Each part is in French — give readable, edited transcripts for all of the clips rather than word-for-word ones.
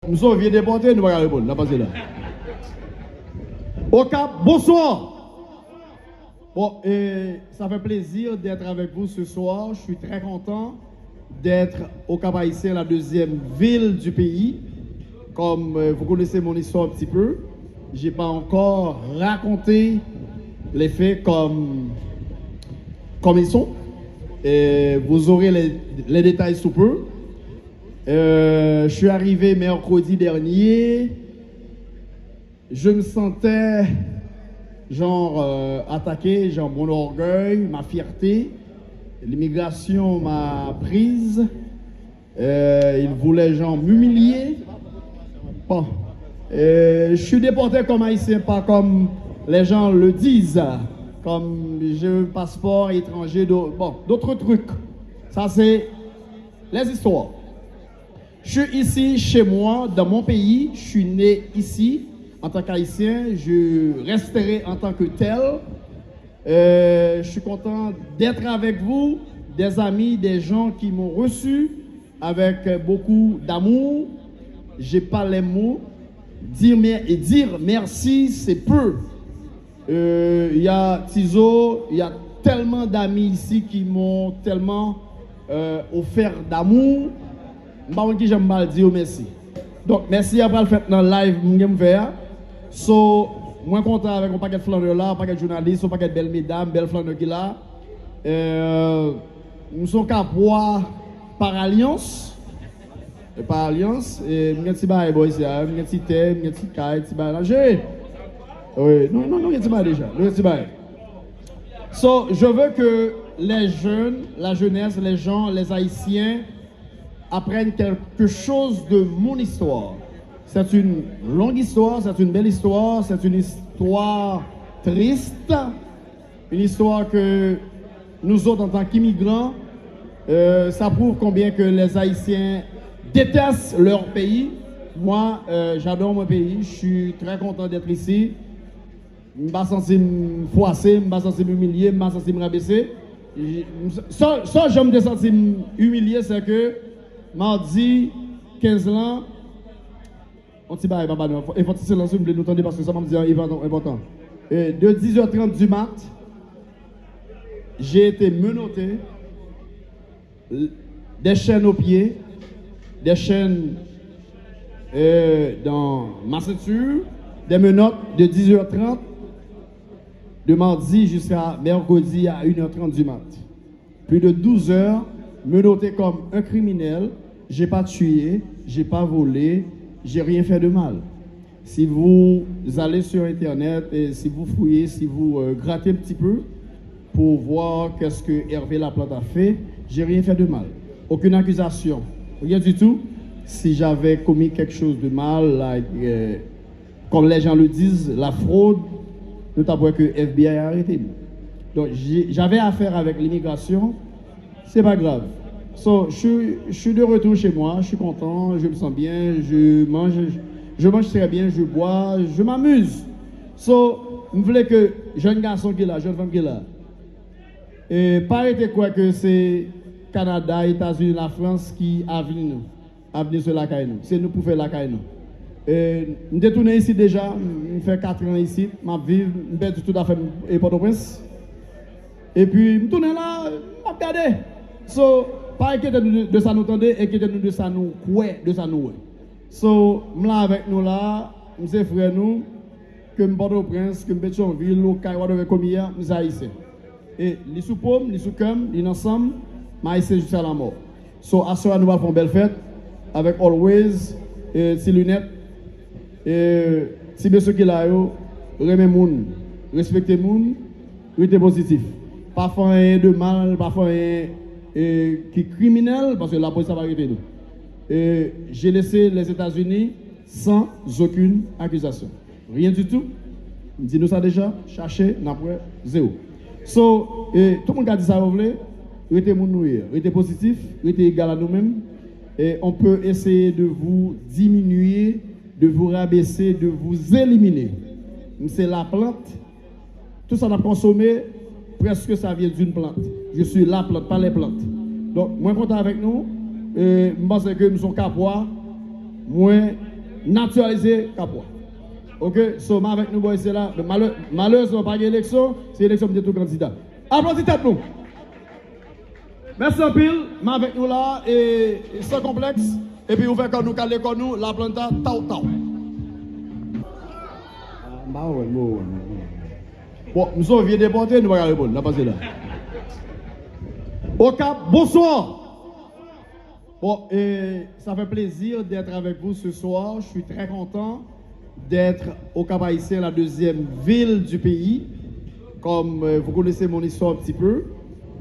Nous sommes vieux déportés, nous ne pouvons pas répondre. Là, passez là. Au Cap, bonsoir. Bon, ça fait plaisir d'être avec vous ce soir. Je suis très content d'être au Cap Haïtien, la deuxième ville du pays. Comme vous connaissez mon histoire un petit peu, je n'ai pas encore raconté les faits comme ils sont. Et vous aurez les détails sous peu. Je suis arrivé mercredi dernier. Je me sentais attaqué, mon orgueil, ma fierté. L'immigration m'a prise. Ils voulaient m'humilier. Bon. Je suis déporté comme haïtien, pas comme les gens le disent. Comme j'ai un passeport étranger, d'autres trucs. Ça, c'est les histoires. Je suis ici, chez moi, dans mon pays. Je suis né ici, en tant qu'haïtien. Je resterai en tant que tel. Je suis content d'être avec vous, des amis, des gens qui m'ont reçu avec beaucoup d'amour. J'ai pas les mots. Dire merci, c'est peu. Il y a Tizo, il y a tellement d'amis ici qui m'ont tellement offert d'amour. Je j'aime mal dire merci. Donc, merci après le fait dans le live, so, moi content avec un paquet de flaneurs là, un paquet de journalistes, un paquet de belles mesdames, belles flaneurs qui là. Nous sommes capables par alliance. Par alliance, et je suis un petit thé, un petit caille, un petit bail. Oui, non, il y a déjà. So, je veux que les jeunes, la jeunesse, les gens, les Haïtiens apprennent quelque chose de mon histoire. C'est une longue histoire, c'est une belle histoire, c'est une histoire triste, une histoire que nous autres, en tant qu'immigrants, ça prouve combien que les Haïtiens détestent leur pays. Moi, j'adore mon pays, je suis très content d'être ici. Je ne suis pas censé me froisser, je ne suis pas censé m'humilier, je ne suis pas censé me rabaisser. Ça, je me sens humilié, c'est que mardi 15 ans, on s'y bat, il faut se lancer, nous entendre parce que ça m'a dit important. De 10h30 du mat, j'ai été menotté, des chaînes aux pieds, des chaînes dans ma ceinture, des menottes de 10h30 de mardi jusqu'à mercredi à 1h30 du mat. Plus de 12 heures, menotté comme un criminel. J'ai pas tué, j'ai pas volé, j'ai rien fait de mal. Si vous allez sur Internet et si vous fouillez, si vous grattez un petit peu pour voir qu'est-ce que Hervé Laplante a fait, j'ai rien fait de mal. Aucune accusation, rien du tout. Si j'avais commis quelque chose de mal, comme les gens le disent, la fraude, notamment que FBI a arrêté. Donc j'avais affaire avec l'immigration, c'est pas grave. So, je suis de retour chez moi, je suis content, je me sens bien, je mange très bien, je bois, je m'amuse. So, je voulais que jeune garçon qui est là, jeune femme qui est là, et pas arrêter quoi que c'est Canada, États-Unis, la France qui a venu sur la caille nous. C'est nous pour faire la caille nous. Je suis tourné ici déjà, je fais 4 ans ici, je vis, je perds tout à fait et Port-au-Prince. Et puis, je tourne là, je regarde. So, pas inquiétez nous de ça nous tendez, inquiétez nous de ça nous ouais, de ça nous ouais. So, je là avec nous là, je suis frère nous, que je Port-au-Prince, que je Pétionville, local, whatever comme hier, je suis haïtien. Et les sous pomme, les sous cum, les ensemble, je suis haïtien jusqu'à la mort. So, à ce moment nous allons faire une belle fête, avec Always, si lunettes, et si bien ceux qui là, remet moun, respectez moun, restez positif. Pas faire rien de mal, pas faire rien qui est criminel, parce que la police va arrêter nous. J'ai laissé les États-Unis sans aucune accusation. Rien du tout. Dis-nous ça déjà, cherchez, n'après, zéro. So, tout le monde a dit ça, vous voulez, restez moun, restez positif, restez égal à nous-mêmes. Et on peut essayer de vous diminuer, de vous rabaisser, de vous éliminer. C'est la plante. Tout ça qu'on a consommé, presque ça vient d'une plante. Je suis la plante, pas les plantes. Donc, moi, content avec nous. Je pense que nous sommes capables. Moi, naturaliser Capois. Ok, so avec nous, c'est là. Malheureusement, pas d'élection, c'est l'élection de tout candidat. Applaudissez nous. Merci un pile, mais avec nous là, et sans complexe, et puis vous faites comme nous, calez comme nous, la planta, tau tau. Bon, nous sommes vieux déportés, nous allons répondre, on va passer là. Au Cap, bonsoir. Bon, et ça fait plaisir d'être avec vous ce soir. Je suis très content d'être au Cap Haïtien, la deuxième ville du pays. Comme vous connaissez mon histoire un petit peu,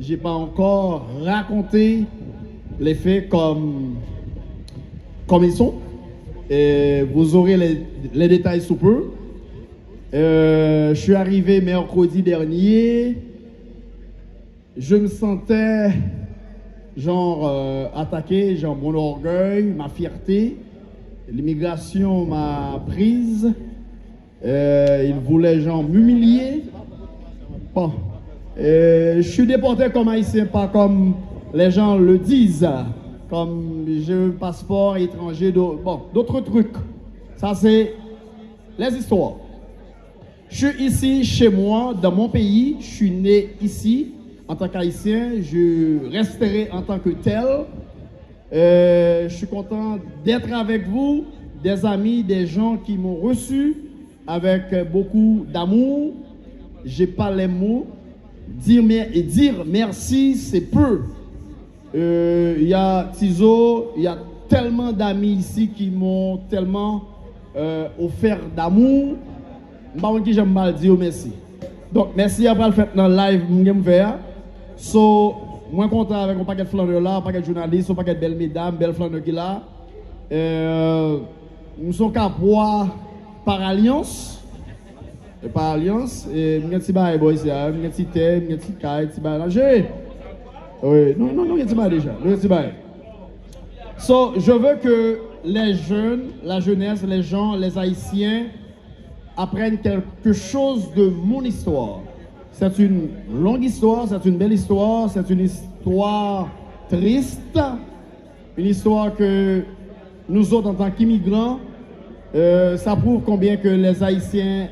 je n'ai pas encore raconté les faits comme ils sont. Et vous aurez les détails sous peu. Je suis arrivé mercredi dernier. Je me sentais attaqué, mon orgueil, ma fierté. L'immigration m'a prise. Ils voulaient m'humilier. Bon. Je suis déporté comme haïtien, pas comme les gens le disent. Comme j'ai un passeport étranger, d'autres trucs. Ça, c'est les histoires. Je suis ici, chez moi, dans mon pays. Je suis né ici. En tant qu'haïtien, je resterai en tant que tel. Je suis content d'être avec vous, des amis, des gens qui m'ont reçu avec beaucoup d'amour. J'ai pas les mots. Dire merci, c'est peu. Il y a Tizo, il y a tellement d'amis ici qui m'ont tellement offert d'amour. Je ne sais pas qui j'aime mal dire merci. Donc, merci après le fait dans le live, moi content avec un paquet de flaneurs là, un paquet de journalistes, un paquet de belles mesdames, belles flaneurs qui là. Nous sommes Capois par alliance. Par alliance. Et nous avons un petit bail, nous avons un petit thé, nous avons un petit caille, un petit bail. Oui, non, nous avons un petit bail déjà. Nous avons un petit bail. Je veux que les jeunes, la jeunesse, les gens, les Haïtiens apprennent quelque chose de mon histoire. C'est une longue histoire, c'est une belle histoire, c'est une histoire triste, une histoire que nous autres en tant qu'immigrants, ça prouve combien que les Haïtiens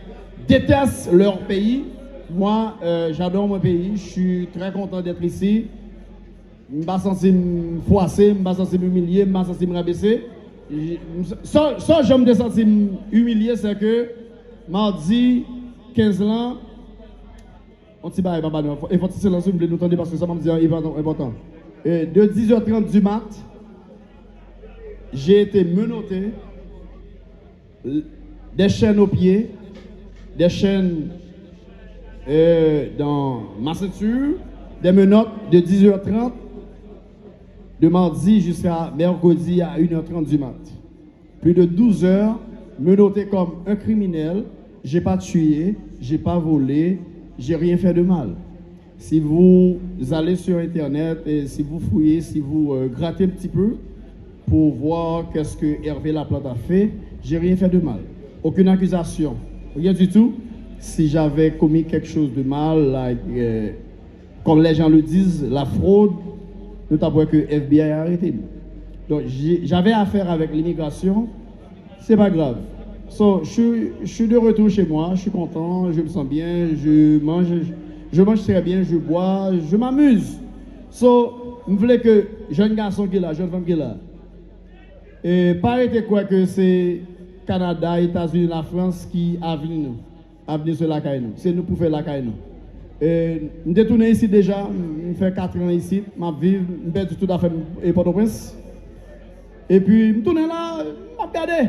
détestent leur pays. Moi, j'adore mon pays, je suis très content d'être ici. Je ne me sens pas froissé, je ne me sens pas humilié, je ne me sens pas rabaissé. Ça, je me sens humilié, c'est que mardi 15 ans, on t'y va, il faut se lancer, nous entendre parce que ça m'a dit important. De 10h30 du mat, j'ai été menotté, des chaînes aux pieds, des chaînes dans ma ceinture, des menottes de 10h30, de mardi jusqu'à mercredi à 1h30 du mat. Plus de 12 heures, menotté comme un criminel, j'ai pas tué, j'ai pas volé, j'ai rien fait de mal. Si vous allez sur Internet et si vous fouillez, si vous grattez un petit peu pour voir qu'est-ce que Hervé Laplante a fait, j'ai rien fait de mal. Aucune accusation, rien du tout. Si j'avais commis quelque chose de mal, comme les gens le disent, la fraude, notamment que FBI a arrêté. Donc j'avais affaire avec l'immigration, c'est pas grave. Je suis de retour chez moi, je suis content, je me sens bien, je mange très bien, je bois, je m'amuse. Je voulais que jeune garçon qui est là, jeune femme qui est là, et pas arrêter quoi que c'est Canada, États-Unis, la France qui a venu nous, a venu sur la caille nous. C'est nous pour faire la caille nous. Je suis tourné ici déjà, je fais 4 ans ici, je vis, je perds tout à fait et Port-au-Prince. Et puis, je tourne là, je regarde.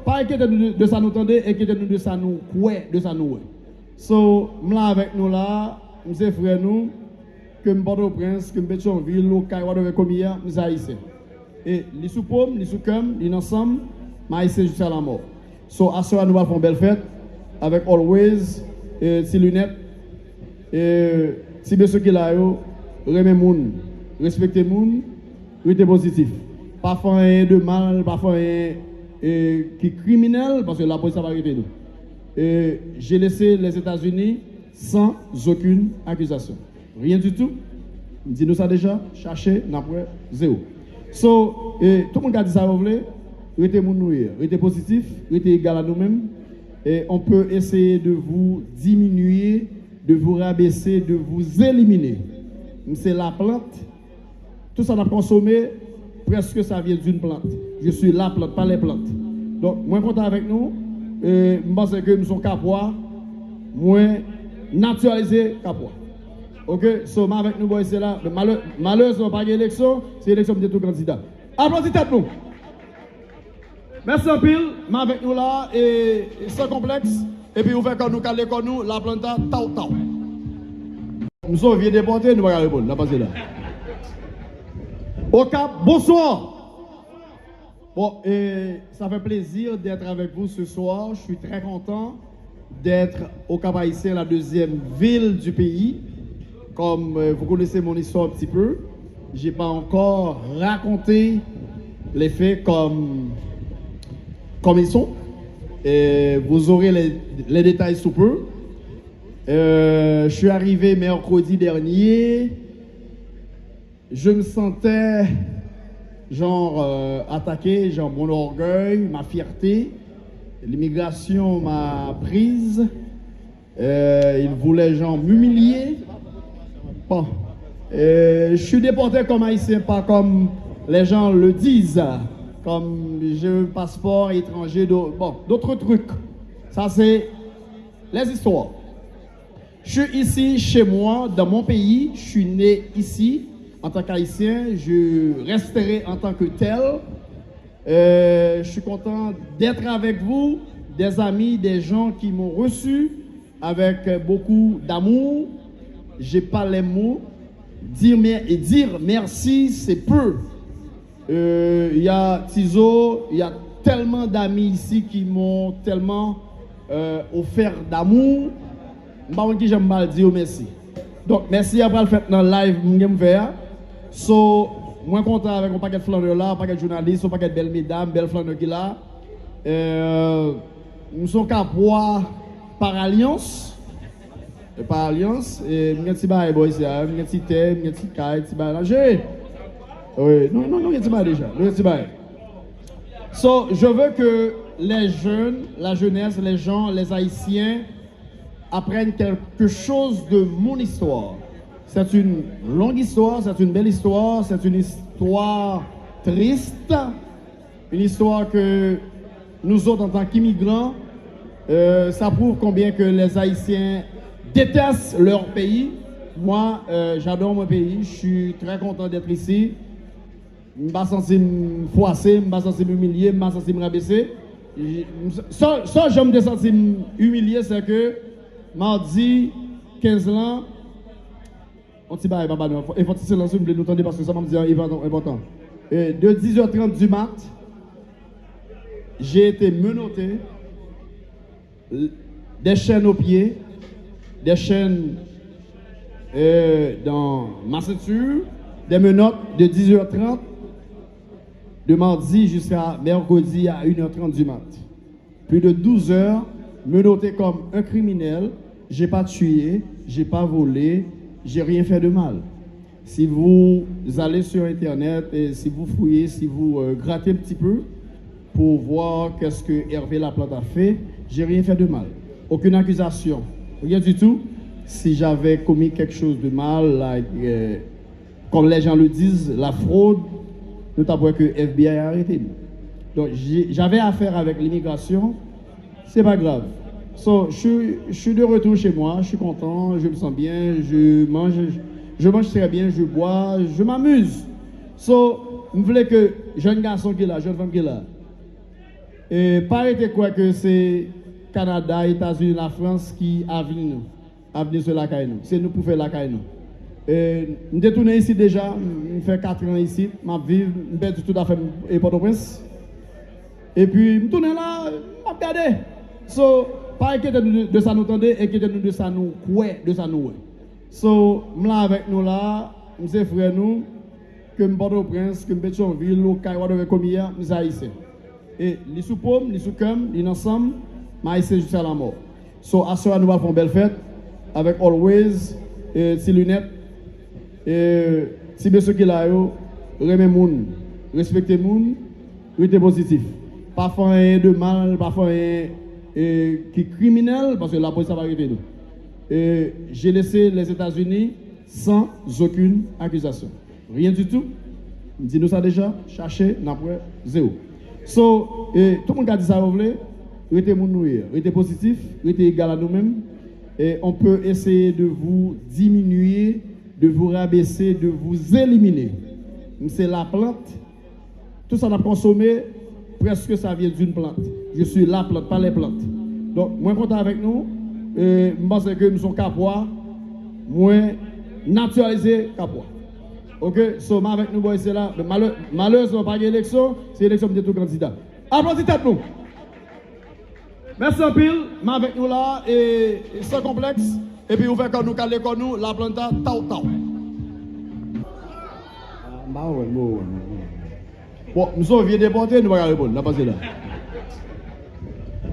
Pas inquiétez-nous de ça nous tendez, inquiétez-nous de ça nous couer, de ça nous. Je suis là avec nous là, je suis frère nous, que je Port-au-Prince, que je Pétionville, local, whatever comme hier, je suis haïtien. Et les sous pomme, les sous cam, les ensemble, je suis haïtien jusqu'à la mort. À ce moment, nous allons faire une belle fête avec Always, ses lunettes, et si bien ceux qui là, remet moun, respectez moun, restez positif. Pas faire rien de mal, pas faire rien qui est criminel, parce que la police va arrêter nous. J'ai laissé les États-Unis sans aucune accusation. Rien du tout. Dis-nous ça déjà, cherchez, n'après, zéro. Tout le monde a dit ça, vous voulez? restez restez positif, restez égal à nous-mêmes. Et on peut essayer de vous diminuer, de vous rabaisser, de vous éliminer. C'est la plante. Tout ça qu'on a consommé, presque ça vient d'une plante. Je suis la plante, pas les plantes. Donc, moi, content avec nous. Je pense que nous sommes capables, moins naturaliser capois. Ok, so avec nous, c'est là. Malheureusement, pas d'élection, c'est l'élection de tout candidat. Applaudissez nous. Merci un pile, mais avec nous là, et sans complexe, et puis vous faites comme nous, calez comme nous, la planta, tau tau. Nous sommes vieux déportés, nous allons répondre, la passé là. Au Cap, bonsoir. Bon, et ça fait plaisir d'être avec vous ce soir. Je suis très content d'être au Cap Haïtien, la deuxième ville du pays. Comme vous connaissez mon histoire un petit peu, je n'ai pas encore raconté les faits comme ils sont. Et vous aurez les détails sous peu. Je suis arrivé mercredi dernier. Je me sentais attaqué, mon orgueil, ma fierté. L'immigration m'a prise. Ils voulaient m'humilier. Bon. Je suis déporté comme haïtien, pas comme les gens le disent. Comme j'ai un passeport étranger, d'autres trucs. Ça, c'est les histoires. Je suis ici, chez moi, dans mon pays. Je suis né ici. En tant qu'haïtien, je resterai en tant que tel. Je suis content d'être avec vous, des amis, des gens qui m'ont reçu avec beaucoup d'amour. J'ai pas les mots. Dire merci, c'est peu. Il y a Tizo, il y a tellement d'amis ici qui m'ont tellement offert d'amour. Je ne sais pas j'aime mal dire merci. Donc, merci après le fait dans le live, je vais so, moi content avec un paquet de flaneurs là, un paquet de journalistes, un paquet de belles mesdames, belles flaneurs qui là. Nous sommes capables par alliance. Par alliance, et je suis un petit peu, je suis un thème, je suis un petit peu. Oui, non, je suis déjà. So, je veux que les jeunes, la jeunesse, les gens, les Haïtiens apprennent quelque chose de mon histoire. C'est une longue histoire, c'est une belle histoire, c'est une histoire triste, une histoire que nous autres en tant qu'immigrants, ça prouve combien que les Haïtiens détestent leur pays. Moi, j'adore mon pays, je suis très content d'être ici. Je ne suis pas censé me froisser, je ne suis pas censé m'humilier, je ne suis pas censé me rabaisser. Ça, je me sens humilié, c'est que mardi 15 ans, on s'y bat, il faut se lancer, nous entendre parce que ça m'a dit important. De 10h30 du mat, j'ai été menotté, des chaînes aux pieds, des chaînes dans ma ceinture, des menottes de 10h30 de mardi jusqu'à mercredi à 1h30 du mat. Plus de 12 heures, menotté comme un criminel. J'ai pas tué, j'ai pas volé, j'ai rien fait de mal. Si vous allez sur Internet et si vous fouillez, si vous grattez un petit peu pour voir qu'est-ce que Hervé Laplante a fait, j'ai rien fait de mal. Aucune accusation, rien du tout. Si j'avais commis quelque chose de mal, comme les gens le disent, la fraude, nous avons que FBI a arrêté. Donc j'avais affaire avec l'immigration, c'est pas grave. So, je suis de retour chez moi, je suis content, je me sens bien, je mange très bien, je bois, je m'amuse. So, je voulais que jeune garçon qui est là, jeune femme qui est là, et pas arrêter quoi que c'est Canada, États-Unis, la France qui a venu sur la caille nous. C'est nous pour faire la caille nous. Je suis tourné ici déjà, je fais 4 ans ici, je vis, je perds tout à fait Port-au-Prince. Et puis, je tourne là, je regarde. So, pas inquiéter de ça nous entendez, inquiéter-nous de ça nous ouais, de ça nous ouais. So, je là avec nous là, je suis frère nous, que je Port-au-Prince, que je Pétionville, Locaille, whatever comme hier, je suis haïtien. Et les sous pomme, les sous cum, les ensemble, je suis haïtien jusqu'à la mort. So, à ce moment nous allons faire une belle fête, avec Always, si lunettes, et si bien ceux qui là, remet moun, respectez moun, restez positif. pas faire rien de mal, pas faire rien qui est criminel, parce que la police va arriver nous. J'ai laissé les États-Unis sans aucune accusation. Rien du tout. Dis-nous ça déjà, cherchez, n'après, zéro. So, tout le monde a dit ça, vous voulez, restez restez positif, restez égal à nous-mêmes. Et on peut essayer de vous diminuer, de vous rabaisser, de vous éliminer. C'est la plante. Tout ça qu'on a consommé, presque ça vient d'une plante. Je suis la plante, pas les plantes. Donc, moins content avec nous. Je pense que nous sommes capables, moins naturalisés capables. Ok, so, avec nous, c'est là. Malheureusement, pas d'élection, c'est l'élection de tout candidat. Applaudissez nous. Merci un pile, mais avec nous là, et sans complexe, et puis ouvert comme nous, calé comme nous, la planta, tau. Bon, nous sommes vieux déportés, nous allons répondre, on va passer là.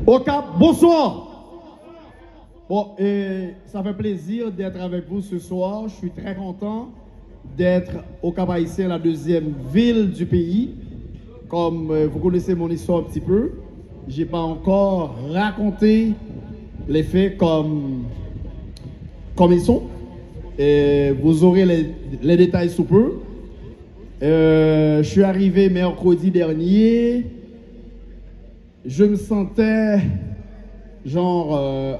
Au Cap, bonsoir. Bon, ça fait plaisir d'être avec vous ce soir, je suis très content d'être au Cap Haïtien, la deuxième ville du pays. Comme vous connaissez mon histoire un petit peu, je n'ai pas encore raconté les faits comme ils sont. Et vous aurez les détails sous peu. Je suis arrivé mercredi dernier. Je me sentais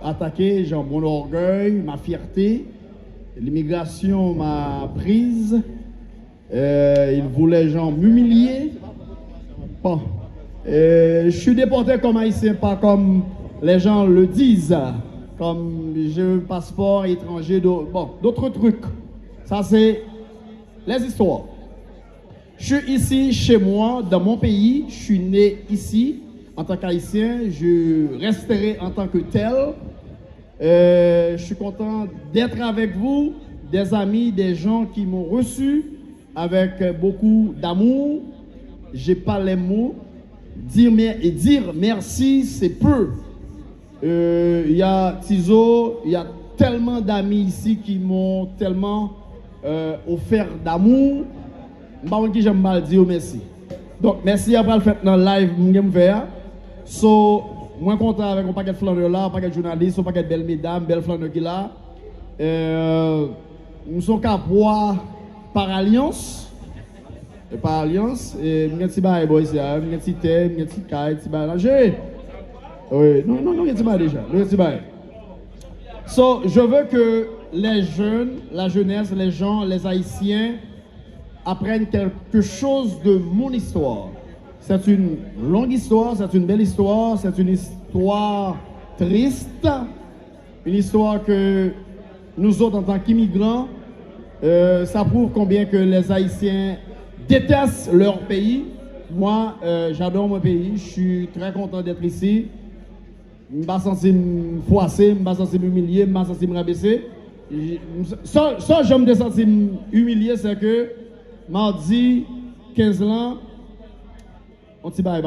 attaqué, mon orgueil, ma fierté. L'immigration m'a prise. Ils voulaient m'humilier. Bon. Je suis déporté comme haïtien, pas comme les gens le disent. Comme j'ai un passeport étranger, d'autres trucs. Ça, c'est les histoires. Je suis ici, chez moi, dans mon pays. Je suis né ici en tant qu'haïtien. Je resterai en tant que tel. Je suis content d'être avec vous, des amis, des gens qui m'ont reçu avec beaucoup d'amour. J'ai pas les mots. Dire merci, c'est peu. Il y a Tizo, il y a tellement d'amis ici qui m'ont tellement offert d'amour. Je ne sais pas qui j'aime mal dire merci. Donc, merci après le fait dans le live, je vais so, moi content avec un paquet de flaneurs là, un paquet de journalistes, un paquet de belles mesdames, belles flaneurs qui là. Nous sommes capables par alliance. Par alliance, et je suis un petit ici, je suis un thème, je suis un petit bail. Oui, non, je suis déjà. So, je veux que les jeunes, la jeunesse, les gens, les Haïtiens apprennent quelque chose de mon histoire. C'est une longue histoire, c'est une belle histoire, c'est une histoire triste, une histoire que nous autres en tant qu'immigrants, ça prouve combien que les Haïtiens détestent leur pays. Moi, j'adore mon pays, je suis très content d'être ici. Je ne me sens pas froissé, je ne me sens pas humilié, je ne me sens pas rabaissé. Ça, je me sens humilié, c'est que mardi 15 ans, on s'y bat,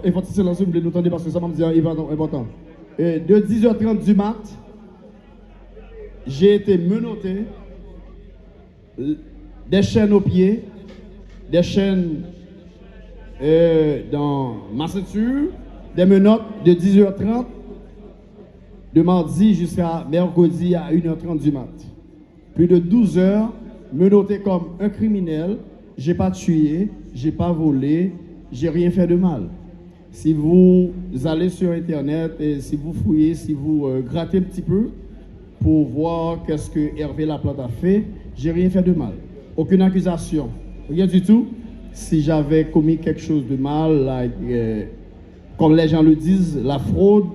il faut se lancer, nous entendre parce que ça m'a dit important. De 10h30 du mat, j'ai été menotté, des chaînes aux pieds, des chaînes dans ma ceinture, des menottes de 10h30 de mardi jusqu'à mercredi à 1h30 du mat. Plus de 12 heures, menotté comme un criminel. J'ai pas tué, j'ai pas volé, j'ai rien fait de mal. Si vous allez sur Internet et si vous fouillez, si vous grattez un petit peu pour voir qu'est-ce que Hervé Laplante a fait, j'ai rien fait de mal. Aucune accusation, rien du tout. Si j'avais commis quelque chose de mal, comme les gens le disent, la fraude,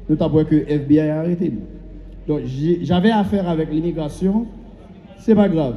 notamment que FBI a arrêté. Donc j'avais affaire avec l'immigration, c'est pas grave.